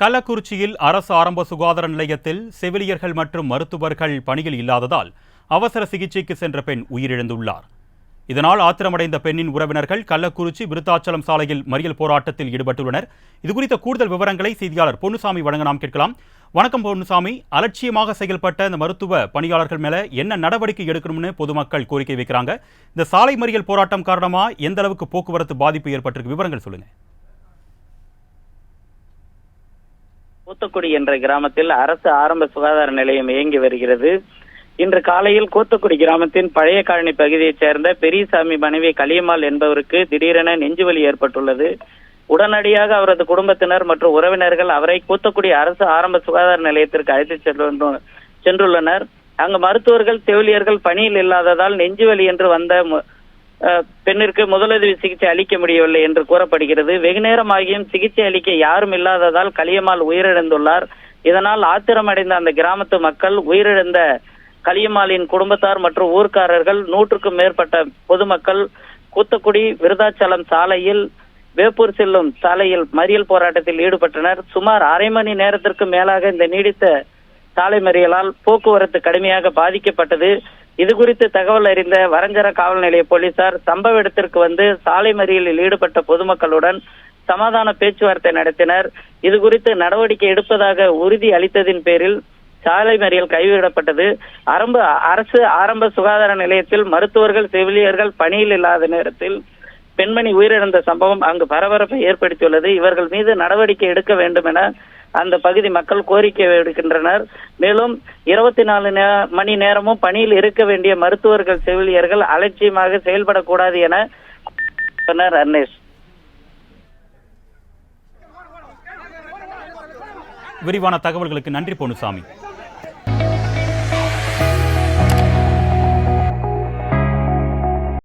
கள்ளக்குறிச்சியில் அரசு ஆரம்ப சுகாதார நிலையத்தில் செவிலியர்கள் மற்றும் மருத்துவர்கள் பணியில் இல்லாததால் அவசர சிகிச்சைக்கு சென்ற பெண் உயிரிழந்துள்ளார். இதனால் ஆத்திரமடைந்த பெண்ணின் உறவினர்கள் கள்ளக்குறிச்சி விருத்தாச்சலம் சாலையில் மறியல் போராட்டத்தில் ஈடுபட்டுள்ளனர். இதுகுறித்த கூடுதல் விவரங்களை செய்தியாளர் பொன்னுசாமி வழங்க நாம் கேட்கலாம். வணக்கம் பொன்னுசாமி, அலட்சியமாக செயல்பட்ட இந்த மருத்துவ பணியாளர்கள் மேல என்ன நடவடிக்கை எடுக்கணும்னு பொதுமக்கள் கோரிக்கை வைக்கிறாங்க? இந்த சாலை மறியல் போராட்டம் காரணமா எந்த அளவுக்கு போக்குவரத்து பாதிப்பு ஏற்பட்டிருக்கு, விவரங்கள் சொல்லுங்க. கூத்தக்குடி என்ற கிராமத்தில் அரசு ஆரம்ப சுகாதார நிலையம் இயங்கி வருகிறது. இன்று காலையில் கூத்தக்குடி கிராமத்தின் பழைய காலனி பகுதியைச் சேர்ந்த பெரியசாமி மனைவி கலியம்மாள் என்பவருக்கு திடீரென நெஞ்சுவலி ஏற்பட்டுள்ளது. உடனடியாக அவரது குடும்பத்தினர் மற்றும் உறவினர்கள் அவரை கூத்தக்குடி அரசு ஆரம்ப சுகாதார நிலையத்திற்கு அழைத்து சென்றுள்ளனர். அங்கு மருத்துவர்கள் செவிலியர்கள் பணியில் இல்லாததால் நெஞ்சுவலி என்று வந்த பெண்ணிற்கு முதலுதவி சிகிச்சை அளிக்க முடியவில்லை என்று கூறப்படுகிறது. வெகுநேரமாகியும் சிகிச்சை அளிக்க யாரும் இல்லாததால் கலியம்மாள் உயிரிழந்துள்ளார். இதனால் ஆத்திரமடைந்த அந்த கிராமத்து மக்கள் உயிரிழந்த கலியம்மாளின் குடும்பத்தார் மற்றும் ஊர்க்காரர்கள் 100க்கும் மேற்பட்ட பொதுமக்கள் கூத்தக்குடி விருத்தாச்சலம் சாலையில் வேப்பூர் செல்லும் சாலையில் மறியல் போராட்டத்தில் ஈடுபட்டனர். சுமார் அரை மணி நேரத்திற்கு மேலாக இந்த நீடித்த சாலை மறியலால் போக்குவரத்து கடுமையாக பாதிக்கப்பட்டது. இது குறித்து தகவல் அறிந்த வரஞ்சர காவல் நிலைய போலீசார் சம்பவ இடத்திற்கு வந்து சாலை மறியலில் ஈடுபட்ட பொதுமக்களுடன் சமாதான பேச்சுவார்த்தை நடத்தினர். இது குறித்து நடவடிக்கை எடுப்பதாக உறுதி அளித்ததின் பேரில் சாலை மறியல் கைவிடப்பட்டது. அரசு ஆரம்ப சுகாதார நிலையத்தில் மருத்துவர்கள் செவிலியர்கள் பணியில் இல்லாத நேரத்தில் பெண்மணி உயிரிழந்த சம்பவம் அங்கு பரபரப்பை ஏற்படுத்தியுள்ளது. இவர்கள் மீது நடவடிக்கை எடுக்க வேண்டும் என அந்த பகுதி மக்கள் கோரிக்கை விடுக்கின்றனர். மேலும் 24 மணி நேரமும் பணியில் இருக்க வேண்டிய மருத்துவர்கள் செவிலியர்கள் அலட்சியமாக செயல்படக்கூடாது என அர்னேஷ். விரிவான தகவல்களுக்கு நன்றி பொன்னுசாமி.